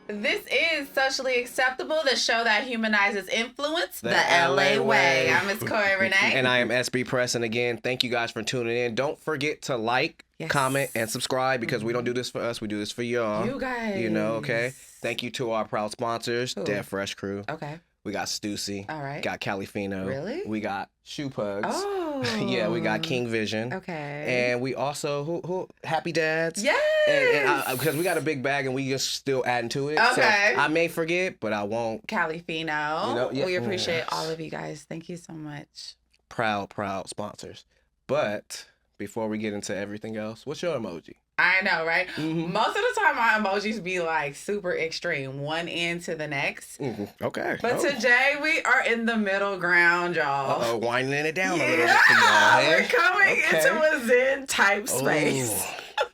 This is Socially Acceptable, the show that humanizes influence the LA way. I'm Miss Corrie, Renee. And I am SB Press. And again, thank you guys for tuning in. Don't forget to like, comment, and subscribe because we don't do this for us. We do this for y'all. You guys. You know, okay? Thank you to our proud sponsors, Dead Fresh Crew. Okay. We got Stussy. All right. Got Califino. Really? We got Shoe Pugs. Oh. Yeah, we got King Vision. Okay. And we also, who Happy Dads. Yes. And because we got a big bag and we just still adding to it. Okay. So I may forget, but I won't. Califino. You know, yeah. We appreciate all of you guys. Thank you so much. Proud sponsors. But before we get into everything else, what's your emoji? I know, right? Mm-hmm. Most of the time, my emojis be like super extreme, one end to the next. Mm-hmm. Okay. But today, we are in the middle ground, y'all. Winding it down a little bit Yeah, for y'all. we're coming into a Zen type space.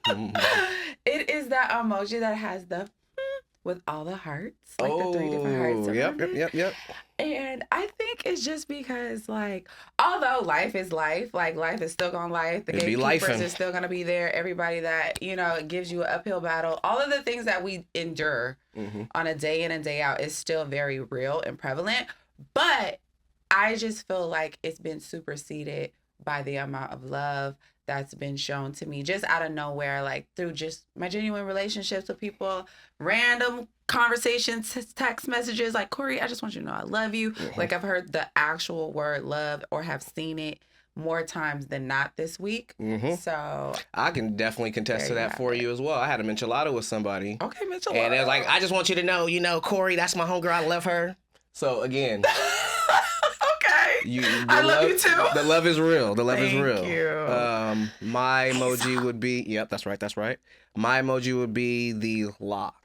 Mm-hmm. It is that emoji that has the with all the hearts, like the 3 different hearts around it. Yep. And I think it's just because, like, although life is life, like, life is still gonna life. The gatekeepers is still gonna be there. Everybody that, you know, gives you an uphill battle. All of the things that we endure on a day in and day out is still very real and prevalent. But I just feel like it's been superseded by the amount of love that's been shown to me just out of nowhere, like through just my genuine relationships with people, random conversations, text messages like, Corrie, I just want you to know I love you. Mm-hmm. Like I've heard the actual word love or have seen it more times than not this week. Mm-hmm. So I can definitely contest to that for you as well. I had a michelada with somebody. Okay, michelada. And they're like, I just want you to know, Corrie, that's my homegirl. I love her. So again... I love you too. The love is real. The love is real. Thank you. My emoji would be, yep, that's right. My emoji would be the lock.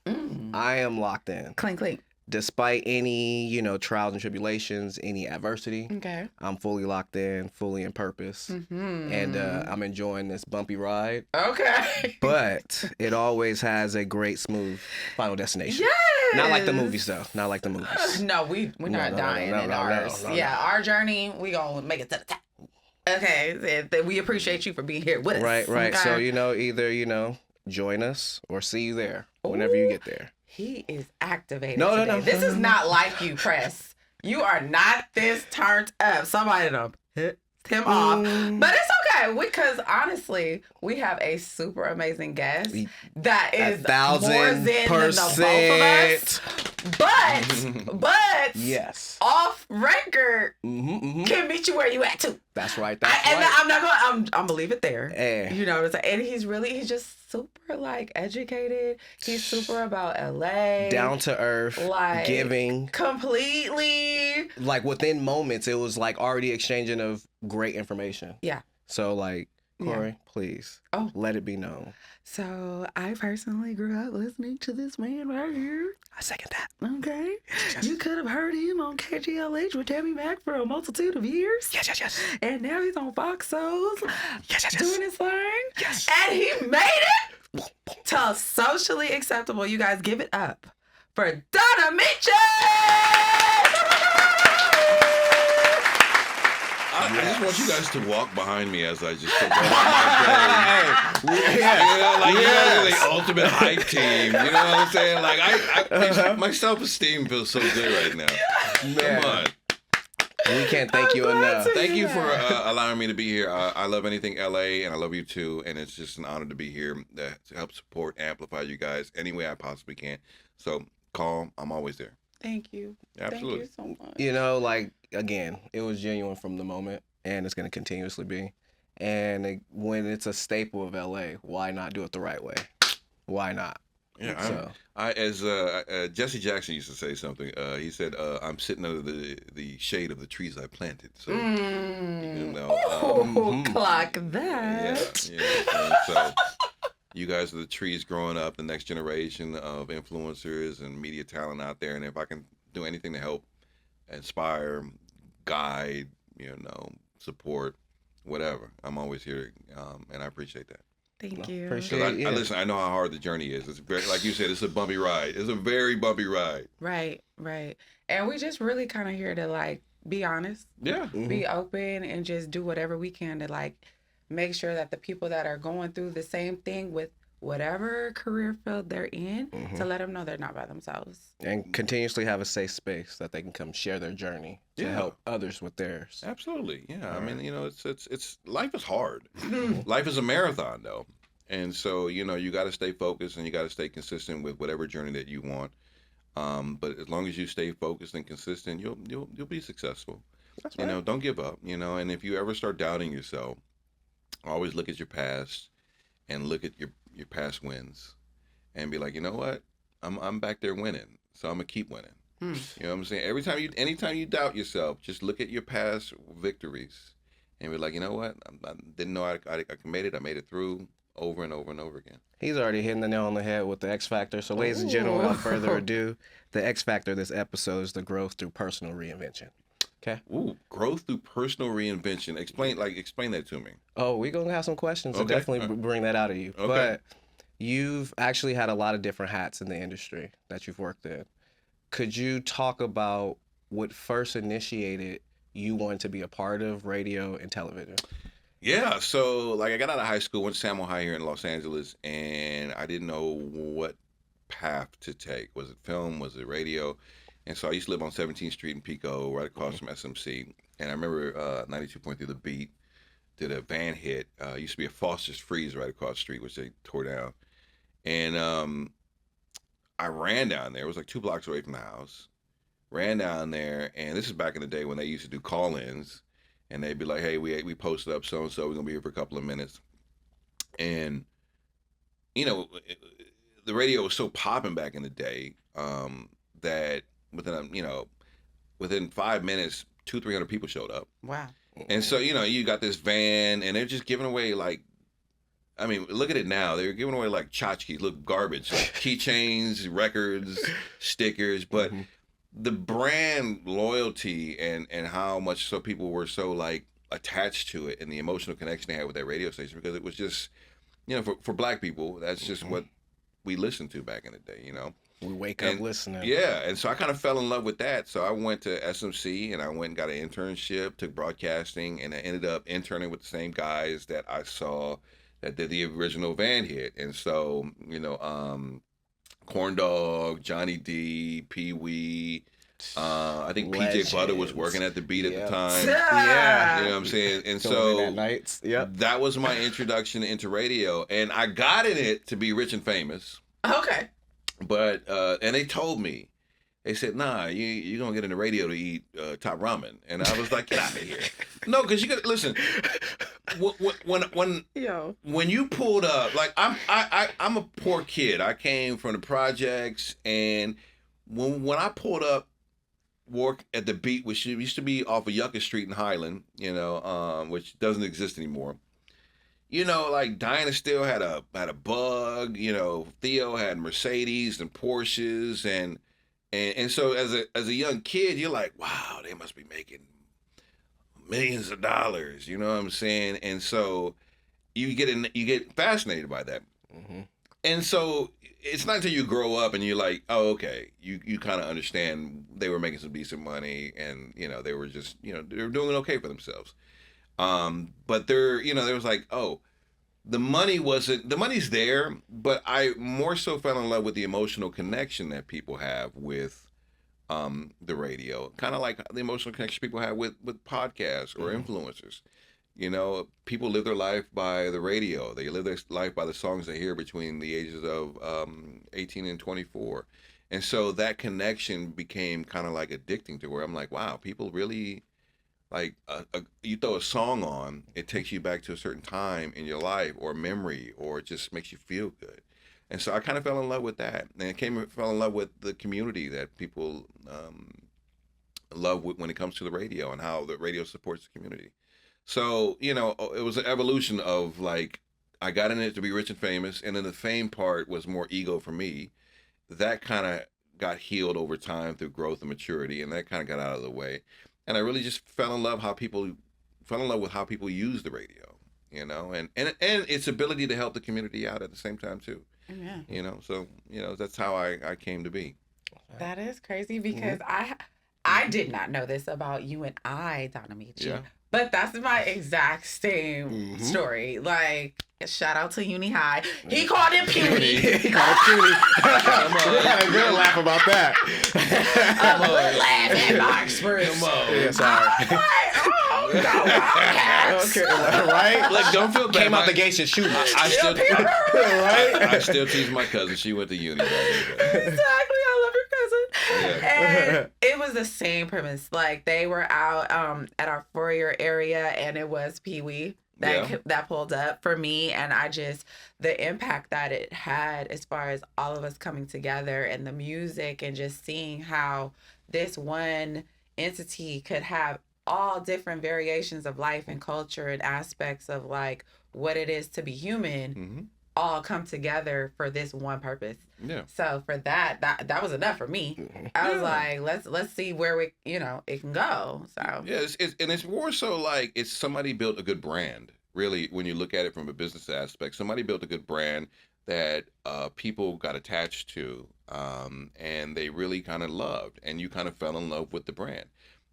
I am locked in. Clink. Despite any, trials and tribulations, any adversity. Okay. I'm fully locked in, fully in purpose. Mm-hmm. And I'm enjoying this bumpy ride. Okay. But it always has a great, smooth final destination. Yes. Not like the movies, though. Not like the movies. No, we're not dying in ours. Yeah, our journey, we gonna make it to the top. Okay. We appreciate you for being here with us. Right. Okay? So, either, join us or see you there whenever you get there. He is activated. No. This is not like you, Press. You are not this turned up. Somebody done hit him off. But it's okay, because honestly, we have a super amazing guest that is more zen than the both of us. But yes, off record can meet you where you at too. That's right. And I'm not gonna. I'm gonna leave it there. You know what I'm saying? And he's just super like educated. He's super about LA, down to earth, like giving completely. Like within moments, it was like already exchanging of great information. Yeah. So like, Corrie, please, let it be known. So I personally grew up listening to this man right here. I second that. Okay. Yes. You could have heard him on KGLH with Tammy Mack for a multitude of years. Yes. And now he's on Fox Soul's doing his thing. Yes. And he made it to Socially Acceptable. You guys give it up for Don Amiche! I just want you guys to walk behind me as I just talk about my day. The ultimate hype team. You know what I'm saying? Like, my self-esteem feels so good right now. Man. Come on. We can't thank you enough. Thank you for allowing me to be here. I love anything LA, and I love you too. And it's just an honor to be here to help support, amplify you guys any way I possibly can. So call. I'm always there. Thank you. Absolutely. Thank you so much. Again, it was genuine from the moment, and it's going to continuously be. And when it's a staple of LA, why not do it the right way? Why not? Yeah, as Jesse Jackson used to say something. He said, "I'm sitting under the shade of the trees I planted." So, clock that. Yeah. So, you guys are the trees growing up, the next generation of influencers and media talent out there. And if I can do anything to help inspire, guide, support, whatever, I'm always here, and I appreciate that. Thank you. Listen, I know how hard the journey is. It's very, like you said, it's a bumpy ride. It's a very bumpy ride. Right. And we just really kind of here to like be honest. Yeah. Be open and just do whatever we can to like make sure that the people that are going through the same thing with whatever career field they're in, to let them know they're not by themselves. And continuously have a safe space that they can come share their journey to help others with theirs. Absolutely. Yeah. I mean, it's life is hard. Life is a marathon though. And so, you got to stay focused and you got to stay consistent with whatever journey that you want. But as long as you stay focused and consistent, you'll be successful. That's right. Don't give up, and if you ever start doubting yourself, always look at your past and look at your past wins and be like, you know what? I'm back there winning. So I'm gonna keep winning. You know what I'm saying? Anytime you doubt yourself, just look at your past victories and be like, you know what? I didn't know I made it. I made it through over and over and over again. He's already hitting the nail on the head with the X Factor. So ladies and gentlemen, without further ado, the X Factor of this episode is the growth through personal reinvention. Okay. Ooh, growth through personal reinvention. Explain that to me. Oh, we're going to have some questions to definitely bring that out of you. Okay. But you've actually had a lot of different hats in the industry that you've worked in. Could you talk about what first initiated you wanting to be a part of radio and television? Yeah, so I got out of high school, went to Samuel High here in Los Angeles, and I didn't know what path to take. Was it film? Was it radio? And so I used to live on 17th Street in Pico, right across from SMC. And I remember 92.3 The Beat did a van hit. Used to be a Foster's Freeze right across the street, which they tore down. And I ran down there. It was like 2 blocks away from the house. Ran down there, and this is back in the day when they used to do call-ins. And they'd be like, hey, we posted up so-and-so. We're going to be here for a couple of minutes. And, the radio was so popping back in the day that within 5 minutes, 200-300 people showed up. Wow. And so, you got this van, and they're just giving away, look at it now. They're giving away, tchotchkes, look, garbage, keychains, records, stickers. But the brand loyalty and how much so people were so, attached to it and the emotional connection they had with that radio station, because it was just, for Black people, that's just what we listened to back in the day, We wake up listening. Yeah, and so I kind of fell in love with that. So I went to SMC and I went and got an internship, took broadcasting, and I ended up interning with the same guys that I saw that did the original van hit. And so, Corn Dog, Johnny D, Pee Wee, I think PJ Butter was working at the Beat at the time. Yeah. You know what I'm saying? And so nights. Yep. That was my introduction into radio. And I got in it to be rich and famous. Okay. But and they told me, they said, nah, you're going to get in the radio to eat top ramen. And I was like, get out of here. No, because you got to listen. When you pulled up, I'm a poor kid. I came from the projects, and when I pulled up, work at the Beat, which used to be off of Yucca Street in Highland, which doesn't exist anymore. Diana still had a Bug, Theo had Mercedes and Porsches, and so as a young kid, you're like, wow, they must be making millions of dollars, you know what I'm saying? And so you get fascinated by that. And so it's not until you grow up and you're like, oh, okay, you kind of understand they were making some decent money, and they were just they were doing okay for themselves. But there was the money's there, but I more so fell in love with the emotional connection that people have with the radio, kind of like the emotional connection people have with podcasts or influencers. People live their life by the radio. They live their life by the songs they hear between the ages of 18 and 24. And so that connection became kind of addicting, to where I'm like, wow, people really you throw a song on, it takes you back to a certain time in your life or memory, or it just makes you feel good. And so I kind of fell in love with that, and I fell in love with the community that people love when it comes to the radio, and how the radio supports the community. So it was an evolution of I got in it to be rich and famous, and then the fame part was more ego for me. That kind of got healed over time through growth and maturity, and that kind of got out of the way. And I really just fell in love with how people use the radio, and its ability to help the community out at the same time too. Yeah. So that's how I came to be. That is crazy, because I I did not know this about you and I, Don Amiche. Yeah. But that's my exact same story. Like, shout out to Uni High. He called it puny. He called it puny. I'm gonna laugh about that. A good laugh at my experience. Come on. Yeah, sorry. Okay, right? Like, don't feel bad. Came out the gates and shooting. I still, right? I still tease my cousin. She went to uni. Exactly. I love your cousin. Yeah. And it was the same premise. Like, they were out at our 4-year area, and it was Pee Wee that pulled up for me. And the impact that it had as far as all of us coming together and the music and just seeing how this one entity could have all different variations of life and culture and aspects of like what it is to be human all come together for this one purpose. Yeah. So for that was enough for me. I was like, let's see where it can go. So yeah, it's more so like it's somebody built a good brand. Really, when you look at it from a business aspect, somebody built a good brand that people got attached to, and they really kind of loved, and you kind of fell in love with the brand.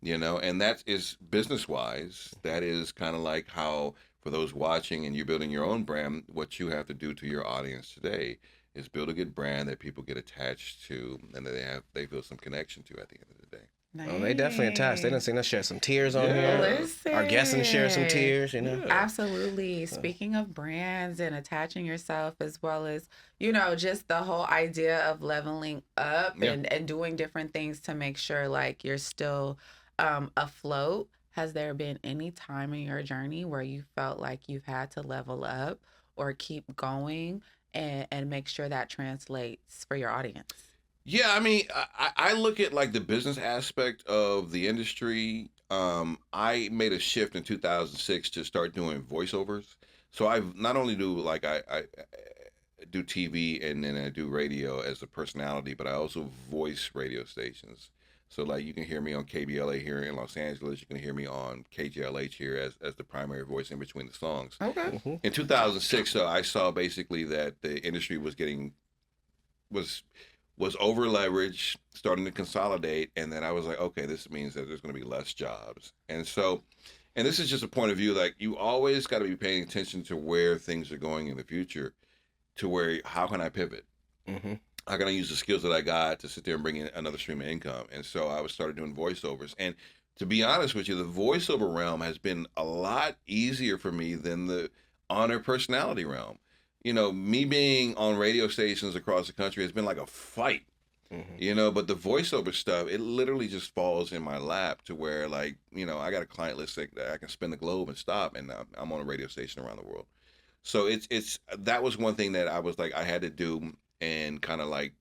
And that is business-wise, that is kind of like how, for those watching and you're building your own brand, what you have to do to your audience today is build a good brand that people get attached to and that they feel some connection to at the end of the day. Nice. Oh, they definitely attached. They done seen us share some tears on here. Listen. Our guests and share some tears, Absolutely. Speaking of brands and attaching yourself, as well as, just the whole idea of leveling up and doing different things to make sure like you're still afloat. Has there been any time in your journey where you felt like you've had to level up or keep going and make sure that translates for your audience? Yeah, I mean, I look at like the business aspect of the industry. I made a shift in 2006 to start doing voiceovers. So I not only do like I do TV and then I do radio as a personality, but I also voice radio stations. So like you can hear me on KBLA here in Los Angeles. You can hear me on KJLH here as the primary voice in between the songs. Okay. In 2006, I saw basically that the industry was over leveraged, starting to consolidate, and then I was like, okay, this means that there's going to be less jobs. And this is just a point of view, like you always got to be paying attention to where things are going in the future, to where how can I pivot? How can I use the skills that I got to sit there and bring in another stream of income? And so I started doing voiceovers. And to be honest with you, the voiceover realm has been a lot easier for me than the on-air personality realm. Me being on radio stations across the country has been like a fight, but the voiceover stuff, it literally just falls in my lap to where like, I got a client list that I can spin the globe and stop, and I'm on a radio station around the world. So that was one thing that I was like, I had to do and kind of like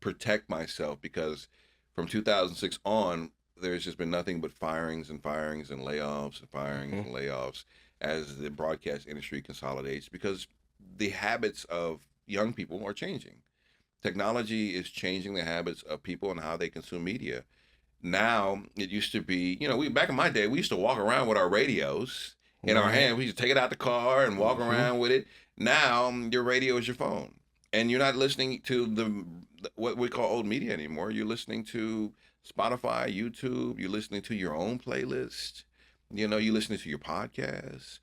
protect myself, because from 2006 on, there's just been nothing but firings and layoffs and firings and layoffs as the broadcast industry consolidates, because the habits of young people are changing. Technology is changing the habits of people and how they consume media. Now, it used to be, back in my day, we used to walk around with our radios in our hand. We used to take it out the car and walk around with it. Now, your radio is your phone. And you're not listening to what we call old media anymore. You're listening to Spotify, YouTube. You're listening to your own playlist. You're listening to your podcasts.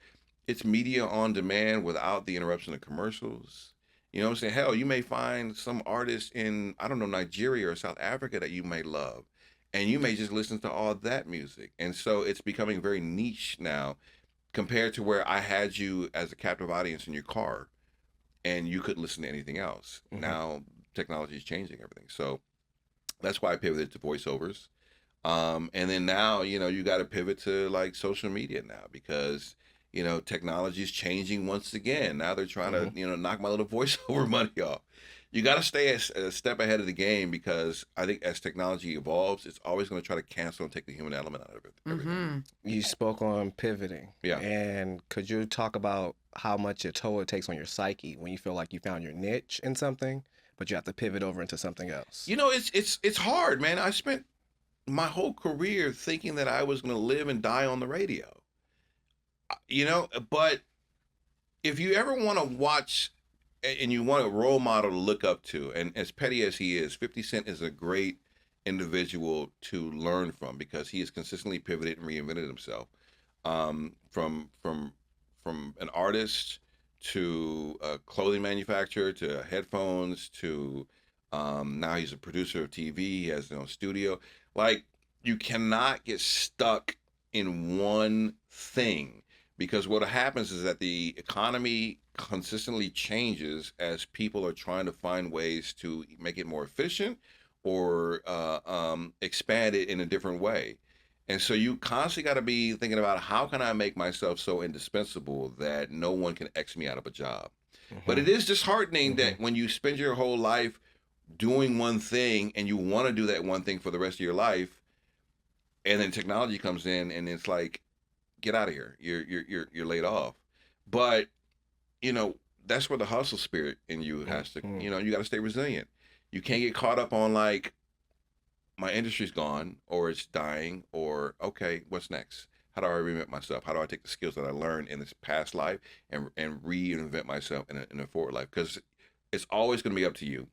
It's media on demand without the interruption of commercials. You know what I'm saying? Hell, you may find some artist in, I don't know, Nigeria or South Africa that you may love, and you may just listen to all that music. And so it's becoming very niche now compared to where I had you as a captive audience in your car and you couldn't listen to anything else. Now technology is changing everything. So that's why I pivoted to voiceovers. And then now, you got to pivot to like social media now, because technology is changing once again. Now they're trying to, knock my little voiceover money off. You got to stay a step ahead of the game, because I think as technology evolves, it's always going to try to cancel and take the human element out of it. You spoke on pivoting. Yeah. And could you talk about how much a toll it takes on your psyche when you feel like you found your niche in something, but you have to pivot over into something else? It's hard, man. I spent my whole career thinking that I was going to live and die on the radio. But if you ever want to watch and you want a role model to look up to, and as petty as he is, 50 Cent is a great individual to learn from, because he has consistently pivoted and reinvented himself. From an artist to a clothing manufacturer to headphones to now he's a producer of TV. He has his own studio. Like, you cannot get stuck in one thing, because what happens is that the economy consistently changes as people are trying to find ways to make it more efficient or expand it in a different way. And so you constantly got to be thinking about, how can I make myself so indispensable that no one can X me out of a job? But it is disheartening that when you spend your whole life doing one thing and you want to do that one thing for the rest of your life, and then technology comes in and it's like, get out of here. You're laid off. But that's where the hustle spirit in you has to. You got to stay resilient. You can't get caught up on like, my industry's gone or it's dying, or okay, what's next? How do I reinvent myself? How do I take the skills that I learned in this past life and reinvent myself in a forward life? Because it's always going to be up to you.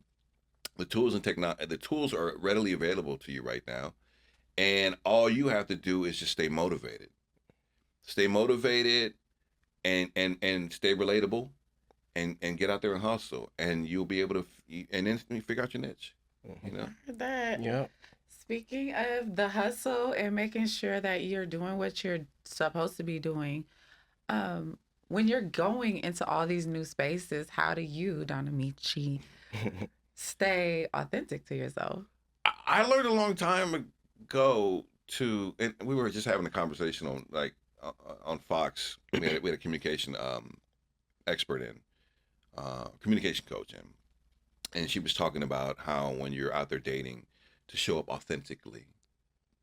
The tools and the tools are readily available to you right now, and all you have to do is just stay motivated. Stay motivated and stay relatable, and get out there and hustle, and you'll be able to and instantly figure out your niche. That. Yeah. Speaking of the hustle and making sure that you're doing what you're supposed to be doing, when you're going into all these new spaces, how do you, Don Amiche, stay authentic to yourself? I learned a long time ago and we were just having a conversation on Fox. We had a communication expert in, communication coach in, and she was talking about how when you're out there dating, to show up authentically,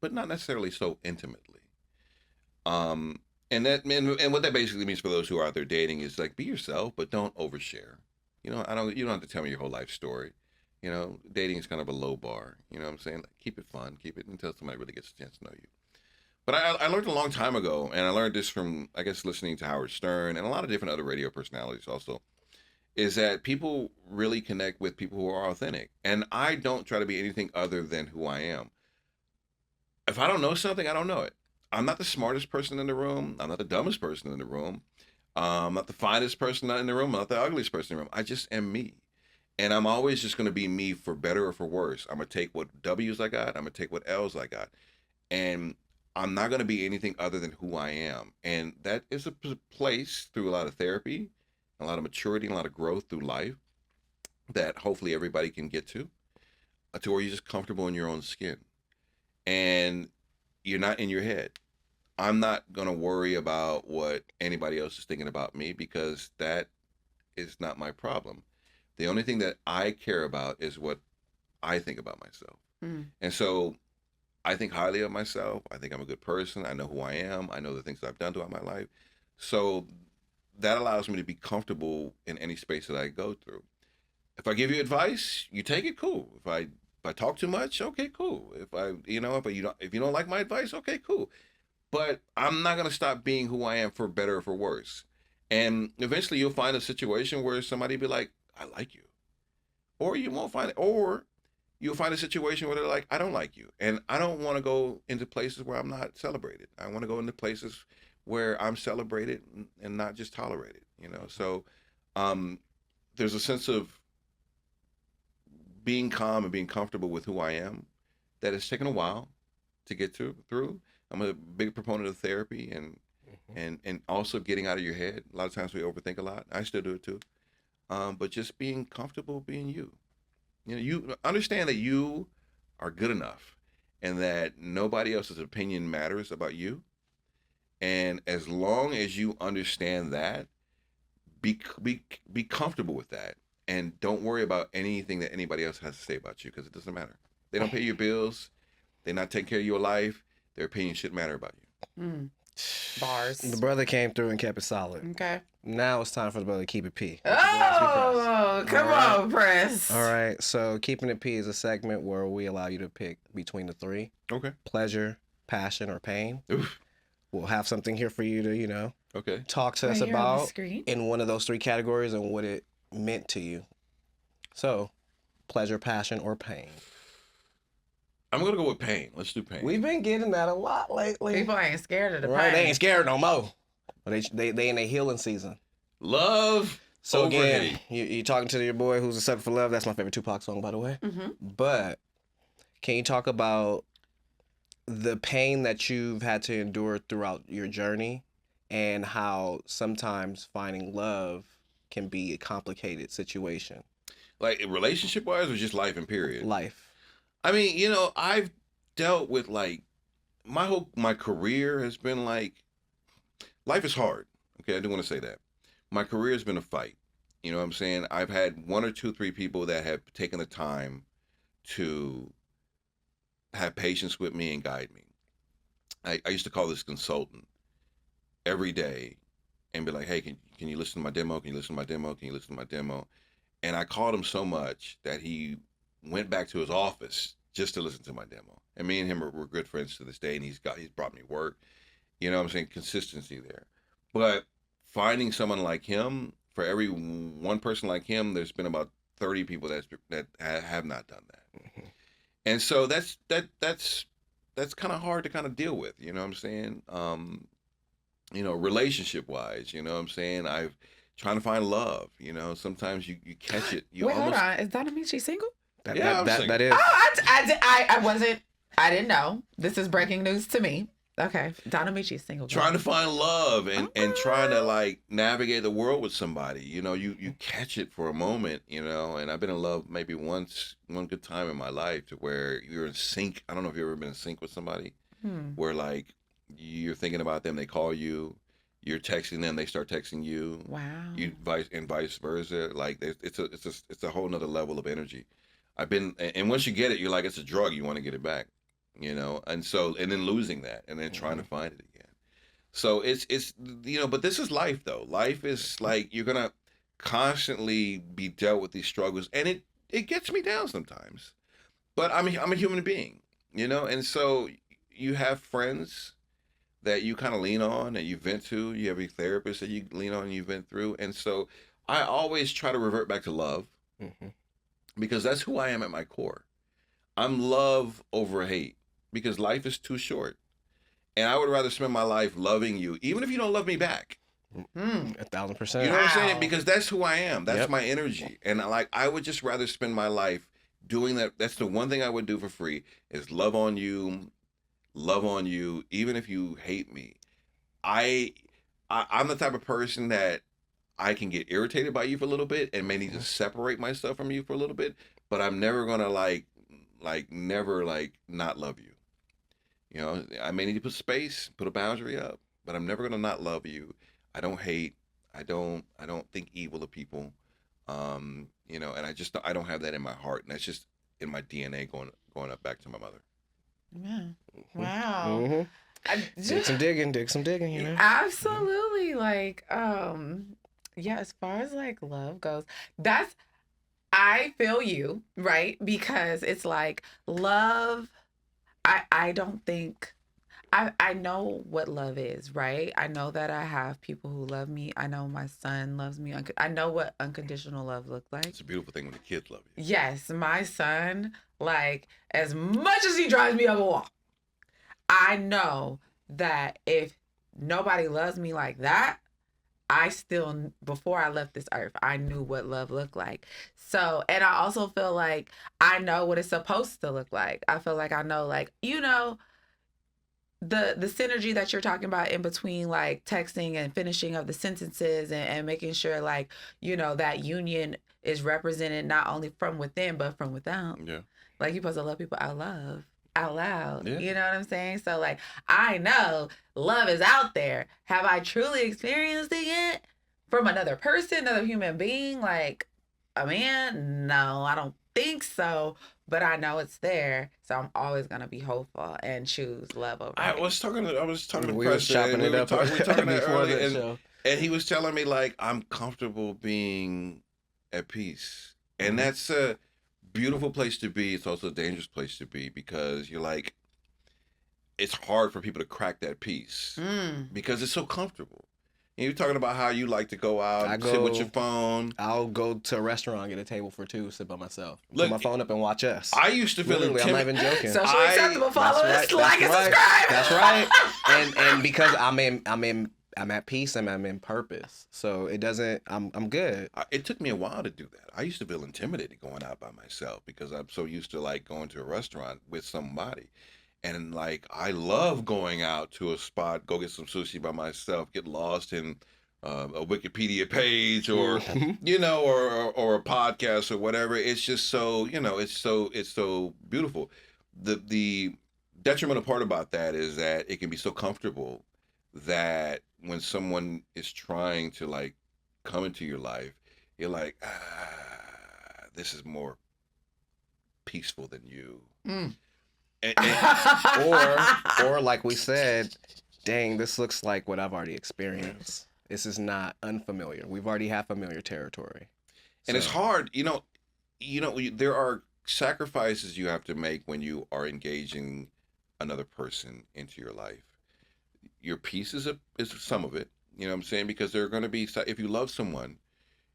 but not necessarily so intimately. And what that basically means for those who are out there dating is like, be yourself, but don't overshare. You don't have to tell me your whole life story. Dating is kind of a low bar. You know what I'm saying? Like, keep it fun, keep it until somebody really gets a chance to know you. But I learned a long time ago, and I learned this from, I guess, listening to Howard Stern and a lot of different other radio personalities also, is that people really connect with people who are authentic. And I don't try to be anything other than who I am. If I don't know something, I don't know it. I'm not the smartest person in the room. I'm not the dumbest person in the room. I'm not the finest person in the room. I'm not the ugliest person in the room. I just am me. And I'm always just going to be me, for better or for worse. I'm going to take what W's I got. I'm going to take what L's I got. And I'm not going to be anything other than who I am. And that is a place through a lot of therapy, a lot of maturity, and a lot of growth through life that hopefully everybody can get to where you're just comfortable in your own skin and you're not in your head. I'm not going to worry about what anybody else is thinking about me, because that is not my problem. The only thing that I care about is what I think about myself. And so I think highly of myself. I think I'm a good person. I know who I am. I know the things that I've done throughout my life. So that allows me to be comfortable in any space that I go through. If I give you advice, you take it, cool. If I talk too much, okay, cool. If you don't like my advice, okay, cool. But I'm not gonna stop being who I am, for better or for worse. And eventually you'll find a situation where somebody be like, I like you. Or you won't find it, or you'll find a situation where they're like, I don't like you. And I don't want to go into places where I'm not celebrated. I want to go into places where I'm celebrated and not just tolerated, So there's a sense of being calm and being comfortable with who I am that has taken a while to get through. I'm a big proponent of therapy and also getting out of your head. A lot of times we overthink a lot. I still do it too. But just being comfortable being you. You understand that you are good enough and that nobody else's opinion matters about you. And as long as you understand that, be comfortable with that, and don't worry about anything that anybody else has to say about you, because it doesn't matter. They don't pay your bills. They're not taking care of your life. Their opinion shouldn't matter about you. Bars. The brother came through and kept it solid. Okay. Now it's time for the brother to keep it P. Oh, come on, Press. All right. So keeping it P is a segment where we allow you to pick between the three. Okay. Pleasure, passion, or pain. Oof. We'll have something here for you to, okay, talk to us about in one of those three categories and what it meant to you. So, pleasure, passion, or pain. I'm gonna go with pain. Let's do pain. We've been getting that a lot lately. People ain't scared of the right? pain. They ain't scared no more. They in their healing season. Love. So again, you're talking to your boy who's accepted for love. That's my favorite Tupac song, by the way. Mm-hmm. But can you talk about the pain that you've had to endure throughout your journey and how sometimes finding love can be a complicated situation? Like relationship-wise or just life in period? Life. I mean, I've dealt with like my career has been like, life is hard. Okay, I do want to say that. My career has been a fight. You know what I'm saying? I've had 1 or 2, 3 people that have taken the time to have patience with me and guide me. I used to call this consultant every day and be like, hey, can you listen to my demo? Can you listen to my demo? Can you listen to my demo? And I called him so much that he went back to his office just to listen to my demo. And me and him we're good friends to this day, and he's brought me work. You know what I'm saying? Consistency there. But finding someone like him, for every one person like him, there's been about 30 people that have not done that. Mm-hmm. And so that's kind of hard to kind of deal with, you know what I'm saying? Relationship wise, you know what I'm saying? I've trying to find love, sometimes you catch it. Wait, hold on. Is Don Amiche single? That is. Oh, I didn't know. This is breaking news to me. Okay. Don Amiche is single. Trying to find love and trying to like navigate the world with somebody. You catch it for a moment, and I've been in love maybe one good time in my life to where you're in sync. I don't know if you've ever been in sync with somebody where like you're thinking about them, they call you, you're texting them, they start texting you. Wow. Vice versa. Like it's a whole nother level of energy. And once you get it, you're like, it's a drug, you want to get it back. And then losing that and then trying to find it again. So it's but this is life though. Life is like, you're going to constantly be dealt with these struggles, and it gets me down sometimes, but I'm a human being, and so you have friends that you kind of lean on and you vent to, you have a therapist that you lean on and you vent through. And so I always try to revert back to love because that's who I am at my core. I'm love over hate. Because life is too short. And I would rather spend my life loving you, even if you don't love me back. 1,000%. You know what I'm saying? Because that's who I am. That's my energy. And I would just rather spend my life doing that. That's the one thing I would do for free is love on you, even if you hate me. I'm the type of person that I can get irritated by you for a little bit and may need to separate myself from you for a little bit, but I'm never going to never not love you. I may need to put a boundary up, but I'm never gonna not love you. I don't hate. I don't think evil of people. And I don't have that in my heart, and that's just in my DNA going up back to my mother. Yeah. Wow. Dig some digging, Absolutely. As far as like love goes, I feel you, right? Because it's like love. I don't think I know what love is, right? I know that I have people who love me. I know my son loves me. I know what unconditional love looks like. It's a beautiful thing when the kids love you. Yes, my son, like, as much as he drives me up a wall, I know that if nobody loves me like that, I still, before I left this earth, I knew what love looked like. So, and I also feel like I know what it's supposed to look like. I feel like I know, the synergy that you're talking about in between, like, texting and finishing of the sentences and making sure, that union is represented not only from within, but from without. Yeah. Like, you're supposed to love people out loud. Yeah. You know what I'm saying? So, I know love is out there. Have I truly experienced it yet? From another person, another human being, like a man? No, I don't think so. But I know it's there. So I'm always going to be hopeful and choose love over I was talking to we were chopping it up before the show. And he was telling me, I'm comfortable being at peace. And that's a beautiful place to be. It's also a dangerous place to be because you're it's hard for people to crack that peace because it's so comfortable. And you're talking about how you like to go out, sit with your phone. I'll go to a restaurant, get a table for two, sit by myself. Put my phone up and watch us. I used to feel intimidated. I'm not even joking. Socially acceptable. Follow us, like and subscribe. That's right. And because I'm at peace and I'm in purpose. So it doesn't, I'm good. It took me a while to do that. I used to feel intimidated going out by myself because I'm so used to like going to a restaurant with somebody. And like, I love going out to a spot, go get some sushi by myself, get lost in a Wikipedia page or, you know, or a podcast or whatever. It's just so, you know, it's so beautiful. The detrimental part about that is that it can be so comfortable that when someone is trying to like come into your life, you're like, this is more peaceful than you. Or like we said, dang, this looks like what I've already experienced. This is not unfamiliar. We've already had familiar territory. And it's hard, you know, there are sacrifices you have to make when you are engaging another person into your life. Your peace is some of it, you know what I'm saying? Because there are going to be, if you love someone,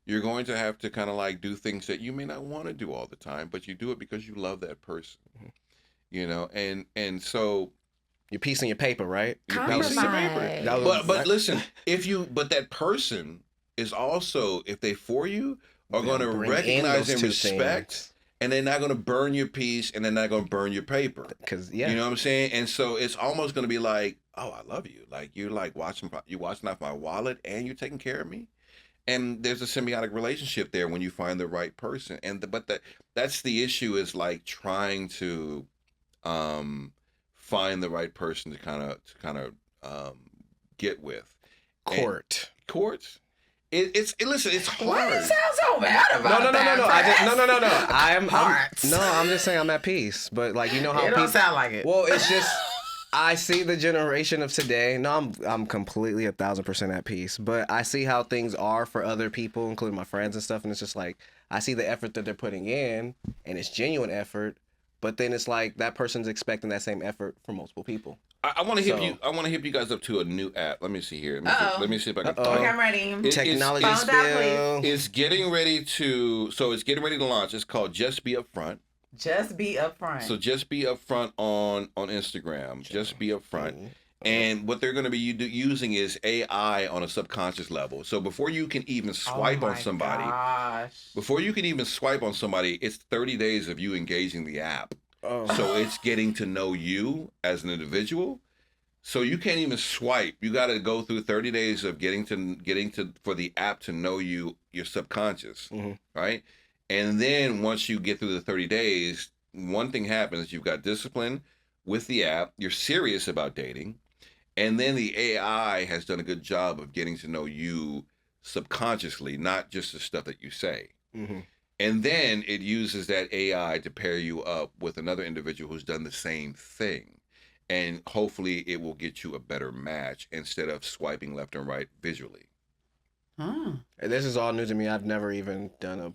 you're going to have to kind of like do things that you may not want to do all the time, but you do it because you love that person. You know, and so your piece in your paper, right? Your piece in your paper. But listen, but that person is also, if they for you, are going to recognize and respect, and they're not going to burn your piece, and they're not going to burn your paper. Because you know what I'm saying. And so it's almost going to be like, oh, I love you. Like you're like watching out my wallet, and you're taking care of me. And there's a symbiotic relationship there when you find the right person. But that's the issue, is like trying to find the right person to kind of get with. Court. Listen, it's hard. Why you sound so bad about that? No. I'm just saying I'm at peace. But like, you know how it don't sound like it. Well, it's just I see the generation of today. No, I'm completely 1,000% at peace. But I see how things are for other people, including my friends and stuff, and it's just like I see the effort that they're putting in, and it's genuine effort. But then it's like that person's expecting that same effort from multiple people. I want to hip you. I want to hip you guys up to a new app. Let me see here. Let me see if I can. Okay, I'm ready. Technology spill. It's getting ready to. So it's getting ready to launch. It's called Just Be Upfront. Just Be Upfront. So Just Be Upfront on Instagram. Just Be Upfront. And what they're going to be using is AI on a subconscious level. So before you can even swipe on somebody, it's 30 days of you engaging the app. So it's getting to know you as an individual. So you can't even swipe. You got to go through 30 days of getting to for the app to know you, your subconscious, right? And then once you get through the 30 days, one thing happens: you've got discipline with the app. You're serious about dating. And then the AI has done a good job of getting to know you subconsciously, not just the stuff that you say. And then it uses that AI to pair you up with another individual who's done the same thing. And hopefully it will get you a better match instead of swiping left and right visually. This is all new to me. I've never even done a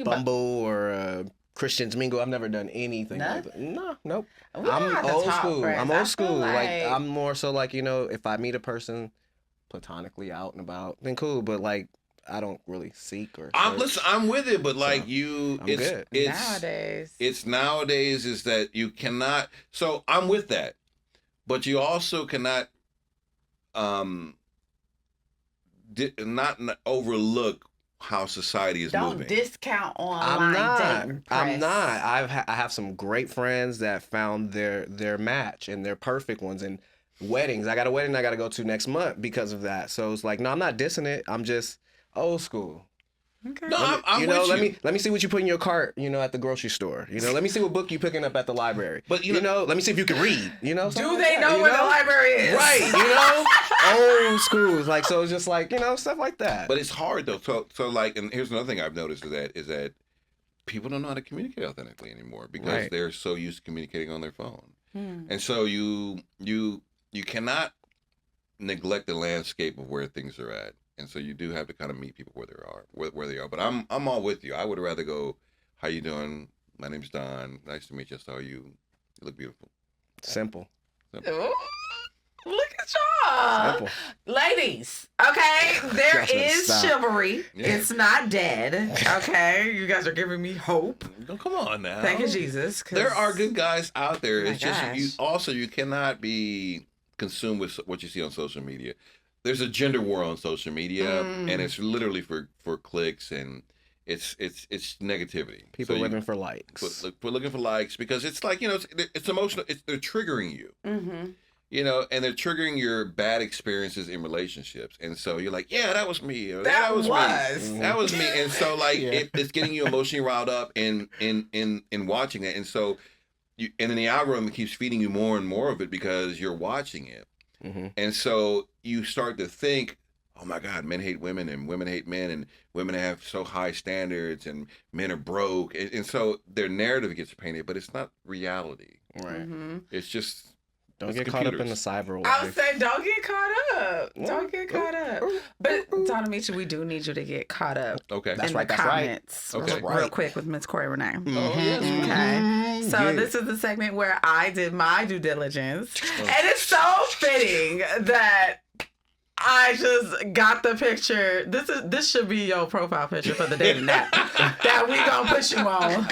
Bumble or a Christian's Mingle. I've never done anything like that. No, nope. I'm old school. I'm old school. Like I'm more so like, you know, if I meet a person platonically out and about, then cool. But like, I don't really seek or. I'm with it, but like it's nowadays is that you cannot. So I'm with that, but you also cannot not overlook how society is moving. Don't discount online. I'm not. I have some great friends that found their match and their perfect ones, and weddings. I got a wedding I got to go to next month because of that. So it's like, no, I'm not dissing it. I'm just old school. Okay. No, I'm with you. Let me see what you put in your cart, you know, at the grocery store. You know, let me see what book you picking up at the library. But you know, let me see if you can read. You know, do they know where the library is? Right. You know, old schools. Like, so it's just like, you know, stuff like that. But it's hard though. So like, and here's another thing I've noticed is that people don't know how to communicate authentically anymore because they're so used to communicating on their phone. And so you cannot neglect the landscape of where things are at. And so you do have to kind of meet people where they are. But I'm all with you. I would rather go, how you doing? My name's Don. Nice to meet you. I saw you. You look beautiful. Simple. Ooh, look at Simple. Ladies, okay? There is Stop. chivalry. Yeah. It's not dead, okay? You guys are giving me hope. Oh, come on now. Thank you, Jesus. There are good guys out there. Oh It's my just gosh. you cannot be consumed with what you see on social media. There's a gender war on social media, and it's literally for clicks, and it's negativity. People living for likes. For looking for likes, because it's like, it's emotional. They're triggering you. Mm-hmm. And they're triggering your bad experiences in relationships, and so you're like, yeah, that was me. Or, That was. me. That was me. And so like Yeah. it's getting you emotionally riled up in watching it, and so and then the algorithm keeps feeding you more and more of it because you're watching it, and so you start to think, oh my God, men hate women and women hate men, and women have so high standards and men are broke, and so their narrative gets painted, but it's not reality. Right. It's just. Don't It's get caught up in the computers. cyber I life. would say don't get caught up. Don't get caught up. But Don Amiche, we do need you to get caught up Okay. That's in right, the that's right. comments Okay. real quick with Miss Corrie Renee. Oh, yes. Okay. So this is the segment where I did my due diligence. And it's so fitting that I just got the picture. This should be your profile picture for the dating app that we gonna put you on.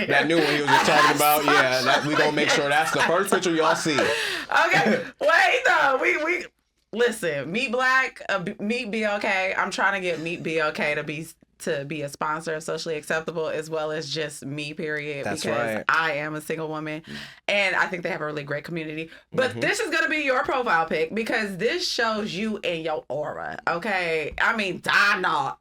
That new one he was just talking about, we gonna make sure that's the first picture y'all see. Okay, wait though. We listen. Meet Black, Meet BLK. I'm trying to get Meet BLK to be a sponsor of Socially Acceptable, as well as just me. Period. That's because right. I am a single woman, and I think they have a really great community. But this is gonna be your profile pic because this shows you in your aura. Okay, I mean, Donna,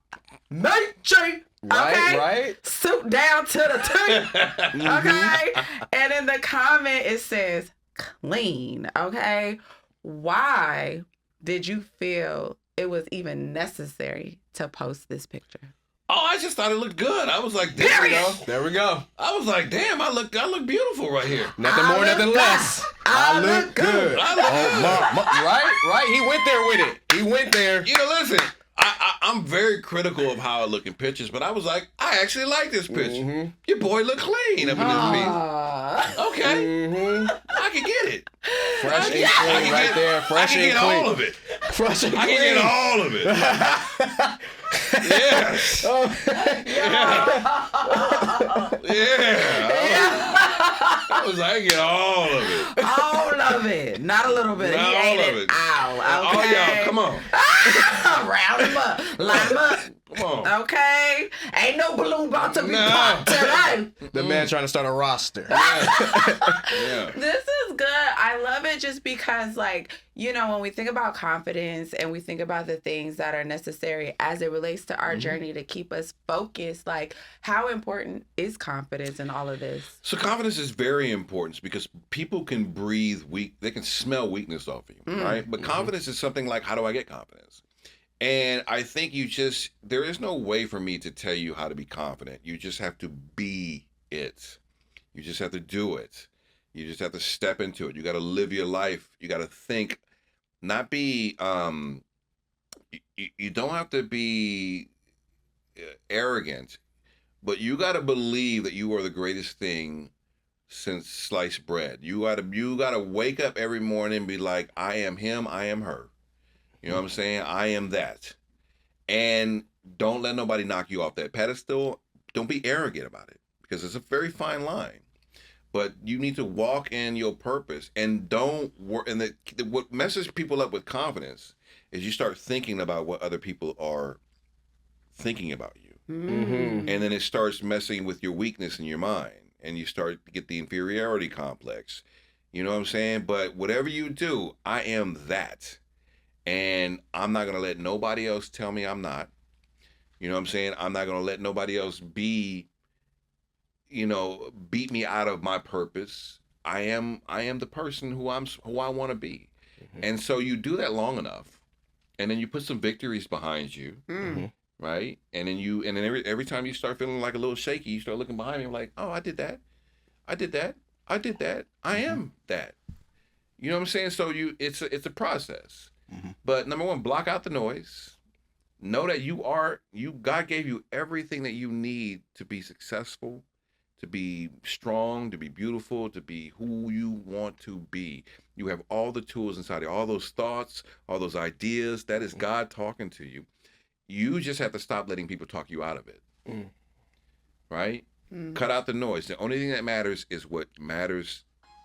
Amiche. Okay? Right. Suit down to the T. Okay? And in the comment, it says clean. Okay? Why did you feel it was even necessary to post this picture? Oh, I just thought it looked good. I was like, there we go. There we go. I was like, damn, I look beautiful right here. Nothing more, nothing less. I look good. I look Right. He went there with it. He went there. Listen, I'm very critical of how I look in pictures, but I was like, I actually like this picture. Your boy look clean up in this piece. Okay. I can get it. Fresh and clean right there. Fresh I can and get clean. all of it. Fresh and I clean. can get all of it. Yes. I was like, I can get all of it. All of it. Not a little bit. Not He all ate of it it. out. All Okay. y'all, come on. Round him up. Line him up. Come on. Okay? Ain't no balloon about to be No. popped today. The man trying to start a roster. Yeah. This is good. I love it just because, like, when we think about confidence and we think about the things that are necessary as it relates to our journey to keep us focused, like, how important is confidence in all of this? So confidence is very important because people can breathe weak. They can smell weakness off of you, right? But confidence is something like, how do I get confidence? And I think there is no way for me to tell you how to be confident. You just have to be it. You just have to do it. You just have to step into it. You got to live your life. You got to think, not be, you don't have to be arrogant, but you got to believe that you are the greatest thing since sliced bread. You got to wake up every morning and be like, I am him, I am her. You know what I'm saying? I am that. And don't let nobody knock you off that pedestal. Don't be arrogant about it because it's a very fine line. But you need to walk in your purpose and don't work. And what messes people up with confidence is you start thinking about what other people are thinking about you. And then it starts messing with your weakness in your mind. And you start to get the inferiority complex. You know what I'm saying? But whatever you do, I am that. And I'm not going to let nobody else tell me I'm not. You know what I'm saying? I'm not going to let nobody else beat me out of my purpose. I am the person who I want to be. And so you do that long enough, and then you put some victories behind you, right? And then every time you start feeling like a little shaky, you start looking behind you like, oh, I did that. I am that. You know what I'm saying? So it's a process. But number one, block out the noise. Know that God gave you everything that you need to be successful to be strong, to be beautiful, to be who you want to be. You have all the tools inside you, all those thoughts, all those ideas. That is God talking to you. You just have to stop letting people talk you out of it. Right? Cut out the noise. The only thing that matters is what matters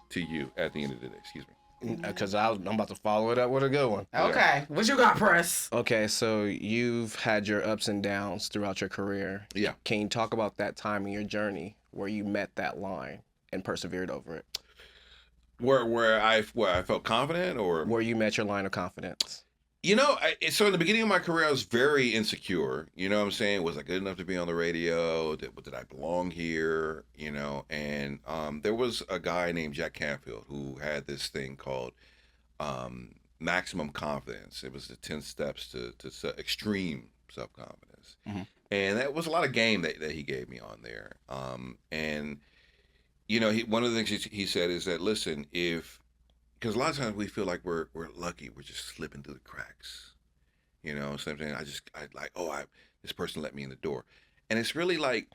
to you at the end of the day. Excuse me. Because I'm about to follow it up with a good one. Okay. Yeah. What you got, Press? Okay, so you've had your ups and downs throughout your career. Yeah. Can you talk about that time in your journey where you met that line and persevered over it? Where I felt confident, or where you met your line of confidence? You know, so in the beginning of my career, I was very insecure. You know what I'm saying? Was I good enough to be on the radio? Did I belong here? You know, and there was a guy named Jack Canfield who had this thing called maximum confidence. It was the 10 steps to extreme self-confidence. And that was a lot of game that he gave me on there. And, you know, one of the things he said is that, listen, because a lot of times we feel like we're lucky, we're just slipping through the cracks, you know. Something this person let me in the door, and it's really like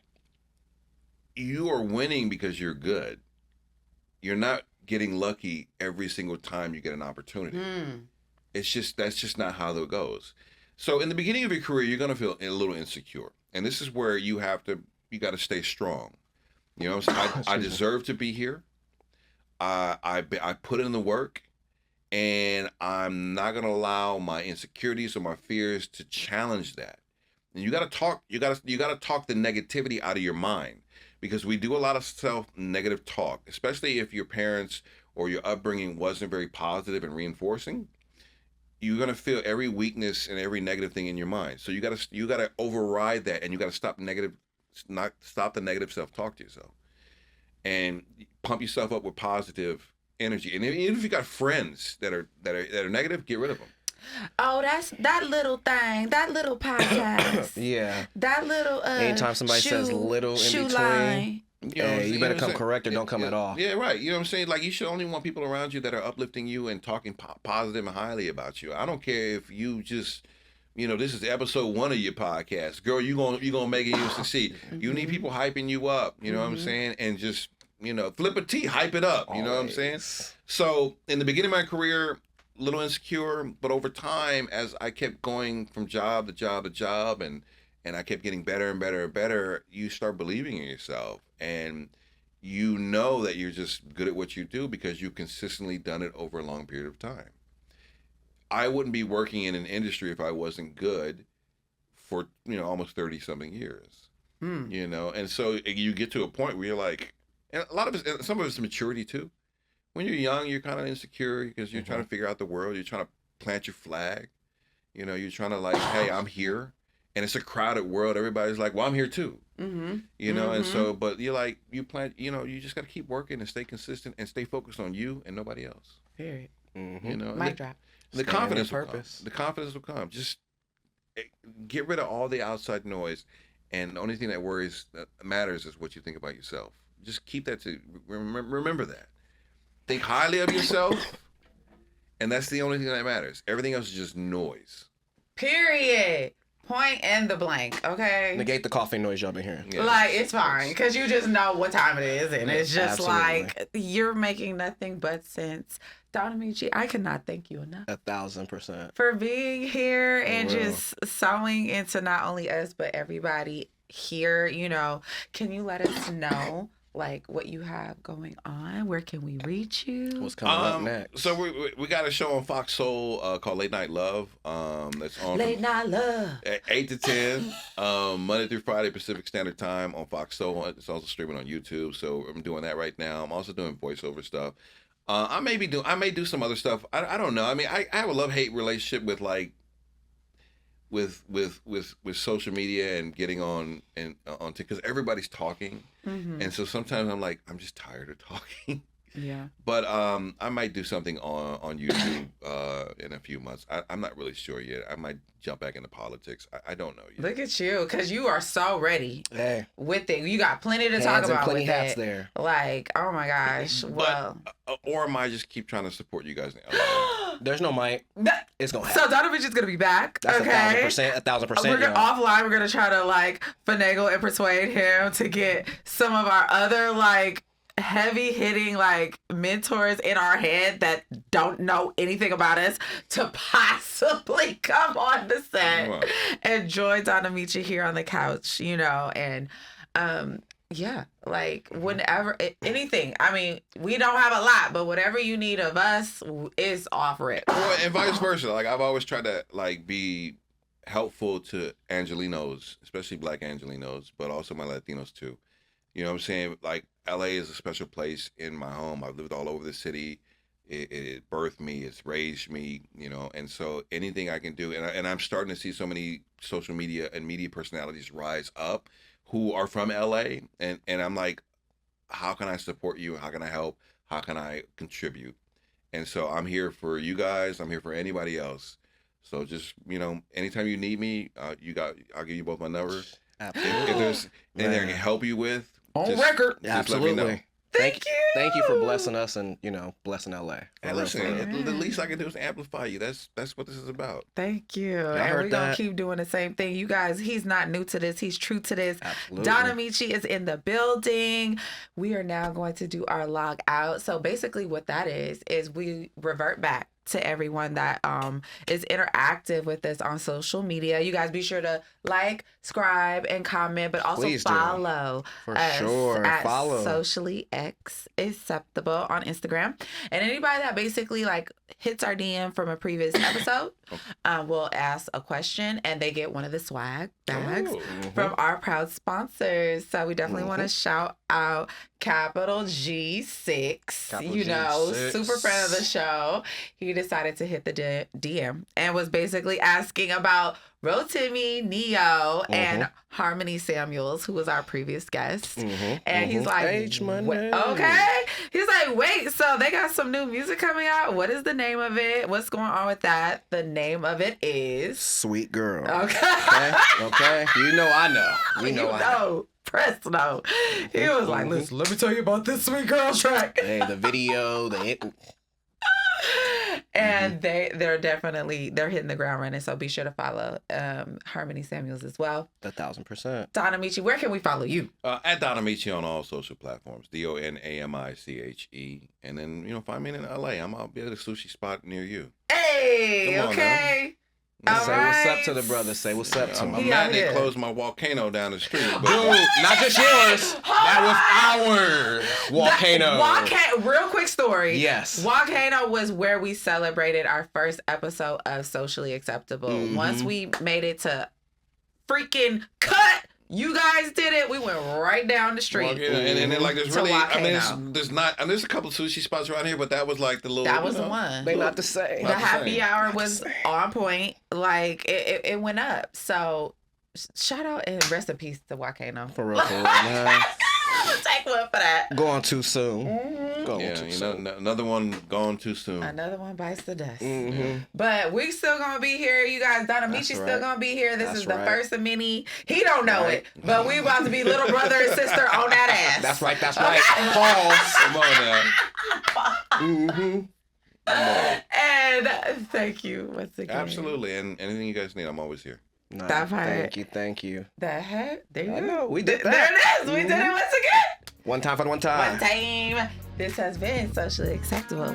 you are winning because you're good. You're not getting lucky every single time you get an opportunity. That's just not how it goes. So in the beginning of your career, you're gonna feel a little insecure, and this is where you got to stay strong. You know, I deserve to be here. I put in the work, and I'm not gonna allow my insecurities or my fears to challenge that. And you gotta talk the negativity out of your mind, because we do a lot of negative talk, especially if your parents or your upbringing wasn't very positive and reinforcing. You're gonna feel every weakness and every negative thing in your mind. So you gotta override that, and you gotta stop the negative self-talk to yourself, and pump yourself up with positive energy. And even if you got friends that are negative, get rid of them. Oh, that's that little thing, that little podcast. Yeah. That little anytime somebody says little in between, line. You better come correct or don't come at all. Yeah, right. You know what I'm saying? Like, you should only want people around you that are uplifting you and talking positive and highly about you. I don't care if you just, you know, this is episode 1 of your podcast. Girl, you gonna make it, you succeed. You need people hyping you up, you know what I'm saying? And just, you know, flip a T, hype it up, you know what I'm saying? So in the beginning of my career, a little insecure, but over time, as I kept going from job to job to job, and I kept getting better and better and better, you start believing in yourself, and you know that you're just good at what you do because you've consistently done it over a long period of time. I wouldn't be working in an industry if I wasn't good for, you know, almost 30 something years, you know? And so you get to a point where you're like, and some of it's maturity too. When you're young, you're kind of insecure because you're trying to figure out the world. You're trying to plant your flag. You know, you're trying to like, hey, I'm here. And it's a crowded world. Everybody's like, well, I'm here too. You know, and so, but you're like, you just got to keep working and stay consistent and stay focused on you and nobody else. Period. You know, Mic drop. The confidence will come. The confidence will come. Just get rid of all the outside noise. And the only thing that matters is what you think about yourself. Just keep that remember that. Think highly of yourself, and that's the only thing that matters. Everything else is just noise. Period. Point and the blank, okay? Negate the coughing noise y'all been hearing. Yeah. Like, it's fine, because you just know what time it is, and it's just like, you're making nothing but sense. Don Amiche, I cannot thank you enough. 1,000%. For being here and just sewing into not only us, but everybody here, you know. Can you let us know, like, what you have going on? Where can we reach you? What's coming up next? So we got a show on Fox Soul called Late Night Love. That's on Late Night Love at 8 to 10, Monday through Friday Pacific Standard Time on Fox Soul. It's also streaming on YouTube. So I'm doing that right now. I'm also doing voiceover stuff. I may do some other stuff. I don't know. I mean, I have a love-hate relationship with like with social media and getting on because everybody's talking, and so sometimes I'm like, I'm just tired of talking. Yeah. But I might do something on YouTube in a few months. I'm not really sure yet. I might jump back into politics. I don't know yet. Look at you, because you are so ready with it. You got plenty to Hands talk about plenty with hats it. there. Like, oh my gosh. Well, or am I just keep trying to support you guys in LA? There's no might. It's gonna So happen. Don Amiche is gonna be back. That's okay? 1,000%. We're gonna, offline. We're gonna try to like finagle and persuade him to get some of our other like heavy hitting like mentors in our head that don't know anything about us to possibly come on the set and join Don Amiche here on the couch, you know, and yeah, like whenever anything. I mean, we don't have a lot, but whatever you need of us is offer it. Well, and vice versa. Like I've always tried to like be helpful to Angelinos, especially Black Angelinos, but also my Latinos too. You know what I'm saying? Like LA is a special place in my home. I've lived all over the city. It birthed me. It's raised me. You know, and so anything I can do, and I'm starting to see so many social media and media personalities rise up who are from LA, and I'm like, how can I support you? How can I help? How can I contribute? And so I'm here for you guys. I'm here for anybody else. So just, you know, anytime you need me, I'll give you both my numbers. Absolutely. If there's anything I can help you with, on record. Absolutely. Let me know. Thank you. Thank you for blessing us and, you know, blessing LA. And listen, the least I can do is amplify you. That's what this is about. Thank you. And we're going to keep doing the same thing. You guys, he's not new to this. He's true to this. Absolutely. Don Amiche is in the building. We are now going to do our log out. So basically what that is we revert back to everyone that is interactive with us on social media. You guys be sure to like, subscribe, and comment, but also follow us at SociallyXceptable on Instagram. And anybody that basically like hits our DM from a previous episode will ask a question and they get one of the swag bags from our proud sponsors. So we definitely want to shout out Capital G6, you know, super fan of the show. He decided to hit the DM and was basically asking about Rotimi, Neo, and Harmony Samuels, who was our previous guest. And he's like, okay. He's like, wait, so they got some new music coming out? What is the name of it? What's going on with that? The name of it is Sweet Girl. Okay. You know I know. You know I know. Press no. He was like, listen, let me tell you about this Sweet Girl track. Hey, the video, and they're hitting the ground running. So be sure to follow Harmony Samuels as well. 1,000%. Don Amiche, where can we follow you? At Don Amiche on all social platforms. DonAmiche. And then, you know, find me in LA. I'll be at a sushi spot near you. Hey, okay. Say what's up to the brother. Say what's up to him. I'm mad they closed my volcano down the street. But dude, not just yours. That was our volcano. Real quick story. Yes. Volcano was where we celebrated our first episode of Socially Acceptable. Once we made it to freaking cut, you guys did it. We went right down the street. Well, yeah, and then like there's really, there's a couple of sushi spots around here, but that was like the little. That was the one. They not the same. The happy hour was on point. Like it went up. So shout out and rest in peace to Volcano. For real, man. Take one for that. Going too soon. Another one gone too soon. Another one bites the dust. But we still gonna be here, you guys. Don Amiche still gonna be here. This is the first of many. He don't know it, but we about to be little brother and sister on that ass. That's right. Pause. Come on now. And thank you once again. Absolutely. And anything you guys need, I'm always here. Nice. That part. Thank you. That hat. There you go. Know. We did that. There it is. We did it once again. One time for the one time. One time. This has been Socially Acceptable.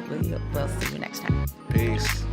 We'll see you next time. Peace.